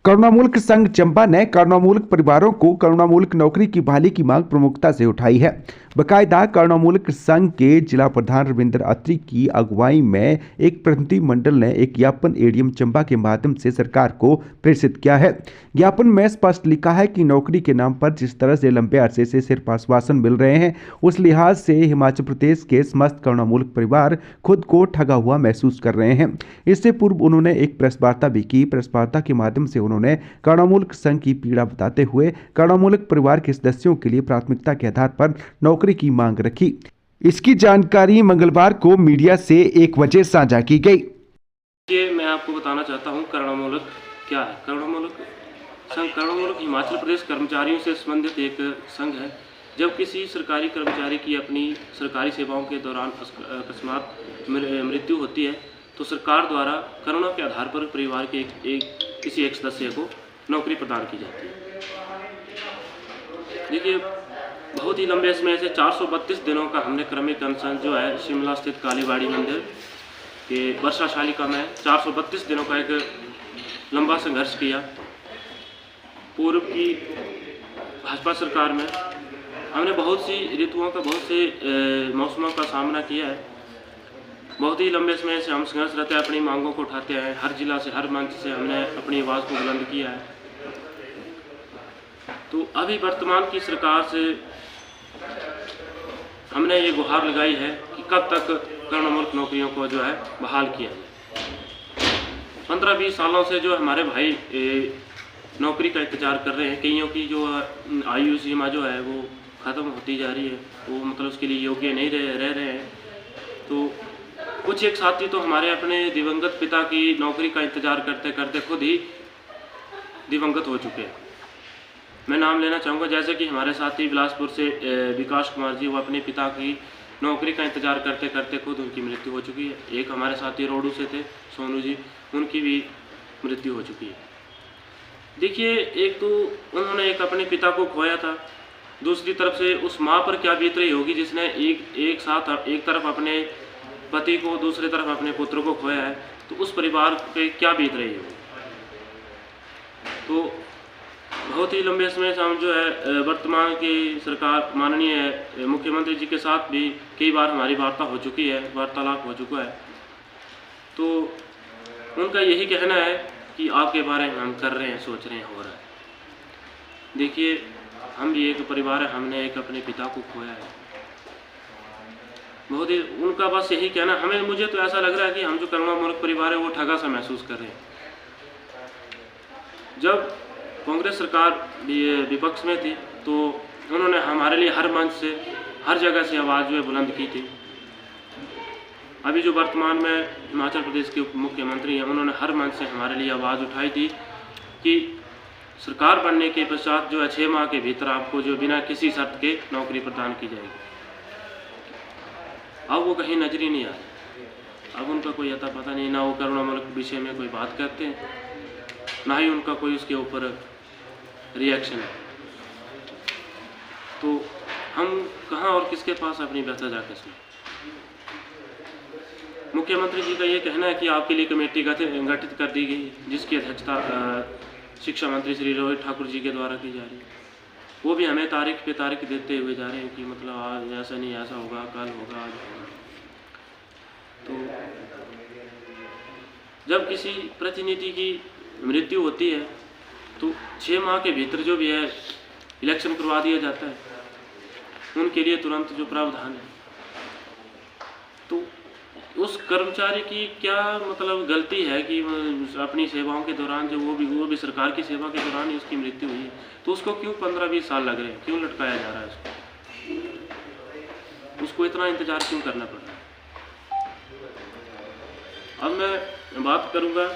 करुणामूलक संघ चंबा ने करुणामूलक परिवारों को करुणामूलक नौकरी की बहाली की मांग प्रमुखता से उठाई है। बाकायदा करुणामूलक संघ के जिला प्रधान रविंद्र अत्री की अगुवाई में एक प्रतिनिधिमंडल ने एक ज्ञापन एडीएम चंबा के माध्यम से सरकार को प्रेषित किया है। ज्ञापन में स्पष्ट लिखा है कि नौकरी के नाम पर जिस तरह से लंबे अरसे से सिर्फ आश्वासन मिल रहे हैं, उस लिहाज से हिमाचल प्रदेश के समस्त करुणामूलक परिवार खुद को ठगा हुआ महसूस कर रहे हैं। इससे पूर्व उन्होंने एक प्रेस वार्ता भी की। प्रेस वार्ता के माध्यम से उन्होंने करुणामूलक संघ की पीड़ा बताते हुए करुणामूलक परिवार के सदस्यों के लिए प्राथमिकता के आधार पर नौकरी की मांग रखी। इसकी जानकारी मंगलवार को मीडिया से 1 बजे साझा की गई। ये मैं आपको बताना चाहता हूँ करुणामूलक क्या है। करुणामूलक संघ करुणामूलक हिमाचल प्रदेश कर्मचारियों से संबंधित एक संघ है। जब किसी सरकारी कर्मचारी की अपनी सरकारी सेवाओं के दौरान अकस्मात मृत्यु होती है तो सरकार द्वारा करुणा के आधार पर परिवार के किसी एक सदस्य को नौकरी प्रदान की जाती है। देखिए, बहुत ही लंबे समय से 432 दिनों का हमने क्रमिक अनशन जो है शिमला स्थित कालीबाड़ी मंदिर के वर्षा शालिका में 432 दिनों का एक लंबा संघर्ष किया। पूर्व की भाजपा सरकार में हमने बहुत सी ऋतुओं का, बहुत से मौसमों का सामना किया है। बहुत ही लंबे समय से हम संघर्षरत अपनी मांगों को उठाते हैं। हर जिला से, हर मंच से हमने अपनी आवाज़ को बुलंद किया है। तो अभी वर्तमान की सरकार से हमने ये गुहार लगाई है कि कब तक करुणामूलक नौकरियों को जो है बहाल किया जाए। 15-20 सालों से जो हमारे भाई नौकरी का इंतज़ार कर रहे हैं। कईयों की जो आयु सीमा जो है वो ख़त्म होती जा रही है, वो मतलब उसके लिए योग्य नहीं रह रहे हैं। तो कुछ एक साथी तो हमारे अपने दिवंगत पिता की नौकरी का इंतज़ार करते करते खुद ही दिवंगत हो चुके हैं। मैं नाम लेना चाहूँगा, जैसे कि हमारे साथी बिलासपुर से विकास कुमार जी, वो अपने पिता की नौकरी का इंतज़ार करते करते खुद उनकी मृत्यु हो चुकी है। एक हमारे साथी रोडू से थे, सोनू जी, उनकी भी मृत्यु हो चुकी है। देखिए, एक तो उन्होंने एक अपने पिता को खोया था, दूसरी तरफ से उस माँ पर क्या बीत रही होगी जिसने एक तरफ अपने पति को, दूसरी तरफ अपने पुत्र को खोया है, तो उस परिवार पे क्या बीत रही होगी। तो बहुत ही लंबे समय से हम जो है वर्तमान की सरकार, माननीय मुख्यमंत्री जी के साथ भी कई बार हमारी वार्तालाप हो चुका है। तो उनका यही कहना है कि आपके बारे में हम कर रहे हैं, सोच रहे हैं, हो रहा है। देखिए, हम भी एक परिवार है, हमने एक अपने पिता को खोया है। बहुत ही उनका बस यही कहना, मुझे तो ऐसा लग रहा है कि हम जो करुणामूलक परिवार है वो ठगा सा महसूस कर रहे हैं। जब कांग्रेस सरकार विपक्ष में थी तो उन्होंने हमारे लिए हर मंच से, हर जगह से आवाज़ जो है बुलंद की थी। अभी जो वर्तमान में हिमाचल प्रदेश के उप मुख्यमंत्री हैं, उन्होंने हर मंच से हमारे लिए आवाज़ उठाई थी कि सरकार बनने के पश्चात जो है 6 माह के भीतर आपको जो बिना किसी शर्त के नौकरी प्रदान की जाएगी। अब वो कहीं नजर ही नहीं आ रहा। अब उनका कोई अता पता नहीं, ना वो करुणामूलक विषय में कोई बात करते हैं, ना ही उनका कोई उसके ऊपर रिएक्शन है। तो हम कहाँ और किसके पास अपनी व्यथा जाकर सुने। मुख्यमंत्री जी का ये कहना है कि आपके लिए कमेटी गठित कर दी गई, जिसकी अध्यक्षता शिक्षा मंत्री श्री रोहित ठाकुर जी के द्वारा की जा रही है। वो भी हमें तारीख पे तारीख देते हुए जा रहे हैं कि मतलब आज ऐसा नहीं, ऐसा होगा, कल होगा, आज होगा। तो जब किसी प्रतिनिधि की मृत्यु होती है तो 6 माह के भीतर जो भी है इलेक्शन करवा दिया जाता है। उनके लिए तुरंत जो प्रावधान है, तो उस कर्मचारी की क्या मतलब गलती है कि अपनी सेवाओं के दौरान जो वो भी सरकार की सेवा के दौरान ही उसकी मृत्यु हुई है, तो उसको क्यों 15-20 साल लग रहे हैं, क्यों लटकाया जा रहा है उसको इतना इंतजार क्यों करना पड़ रहा है। अब मैं बात करूंगा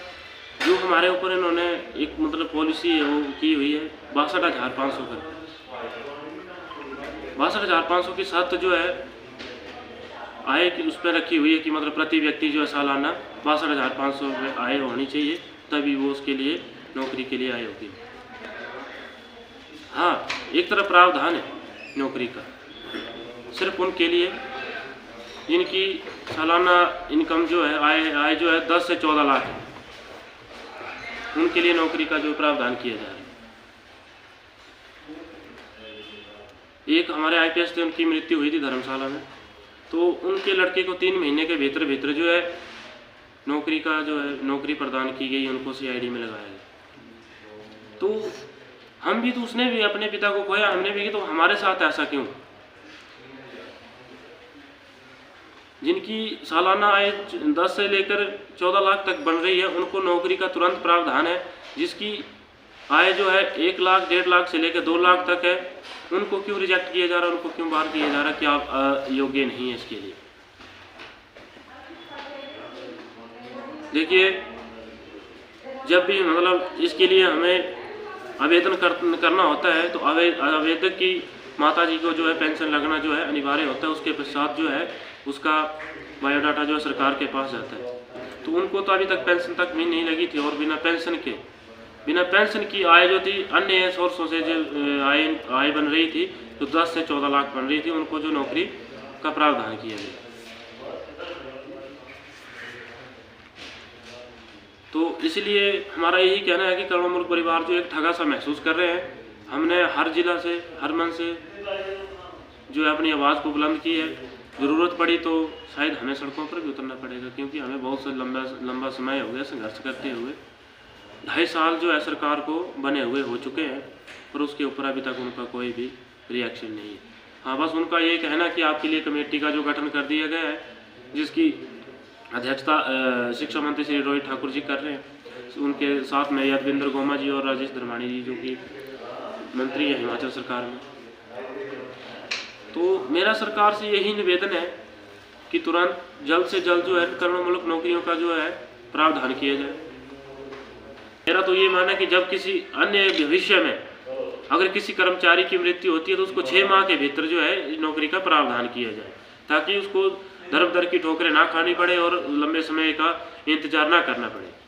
जो हमारे ऊपर इन्होंने एक मतलब पॉलिसी है वो की हुई है 62,500 कर 62,500 की शर्त जो है आय की उस पर रखी हुई है कि मतलब प्रति व्यक्ति जो है सालाना 62,500 आय होनी चाहिए, तभी वो उसके लिए नौकरी के लिए आय होगी। हाँ, एक तरफ प्रावधान है नौकरी का सिर्फ उनके लिए जिनकी सालाना इनकम जो है आय जो है 10 से 14 लाख है। उनके लिए नौकरी का जो प्रावधान किया जा रहा है। एक हमारे आईपीएस थे, उनकी मृत्यु हुई थी धर्मशाला में, तो उनके लड़के को 3 महीने के भीतर भीतर जो है नौकरी का जो है नौकरी प्रदान की गई, उनको सीआईडी में लगाया गया। तो हम भी तो, उसने भी अपने पिता को खोया, हमने भी, तो हमारे साथ ऐसा क्यों? जिनकी सालाना आय 10 से लेकर 14 लाख तक बन रही है, उनको नौकरी का तुरंत प्रावधान है। जिसकी आय जो है 1 लाख 1.5 लाख से लेकर 2 लाख तक है, उनको क्यों रिजेक्ट किया जा रहा है, उनको क्यों बाहर किया जा रहा है कि आप योग्य नहीं है इसके लिए? देखिए, जब भी मतलब इसके लिए हमें आवेदन करना होता है तो आवेदक की माताजी को जो है पेंशन लगना जो है अनिवार्य होता है। उसके पश्चात जो है उसका बायोडाटा जो है सरकार के पास जाता है। तो उनको तो अभी तक पेंशन तक भी नहीं लगी थी, और बिना पेंशन की आय जो थी अन्य सोर्सों से जो आय बन रही थी, तो 10 से 14 लाख बन रही थी, उनको जो नौकरी का प्रावधान किया गया। तो इसलिए हमारा यही कहना है कि करोड़ों मूर्ख परिवार जो एक ठगा सा महसूस कर रहे हैं। हमने हर जिला से, हर मन से जो है अपनी आवाज़ को बुलंद की है। ज़रूरत पड़ी तो शायद हमें सड़कों पर भी उतरना पड़ेगा, क्योंकि हमें बहुत से लंबा समय हो गया संघर्ष करते हुए। 2.5 साल जो है सरकार को बने हुए हो चुके हैं, पर उसके ऊपर अभी तक उनका कोई भी रिएक्शन नहीं है। हाँ, बस उनका ये कहना कि आपके लिए कमेटी का जो गठन कर दिया गया है, जिसकी अध्यक्षता शिक्षा मंत्री श्री रोहित ठाकुर जी कर रहे हैं। उनके साथ में यादविंद्र गोमा जी और राजेश धर्माणी जी, जो कि मंत्री है हिमाचल सरकार में। तो मेरा सरकार से यही निवेदन है कि तुरंत जल्द से जल्द जो है करोड़ों मूलक नौकरियों का जो है प्रावधान किया जाए। मेरा तो ये मानना है कि जब किसी अन्य भविष्य में अगर किसी कर्मचारी की मृत्यु होती है, तो उसको 6 माह के भीतर जो है नौकरी का प्रावधान किया जाए, ताकि उसको दर की ठोकरें ना खानी पड़े और लंबे समय का इंतजार ना करना पड़े।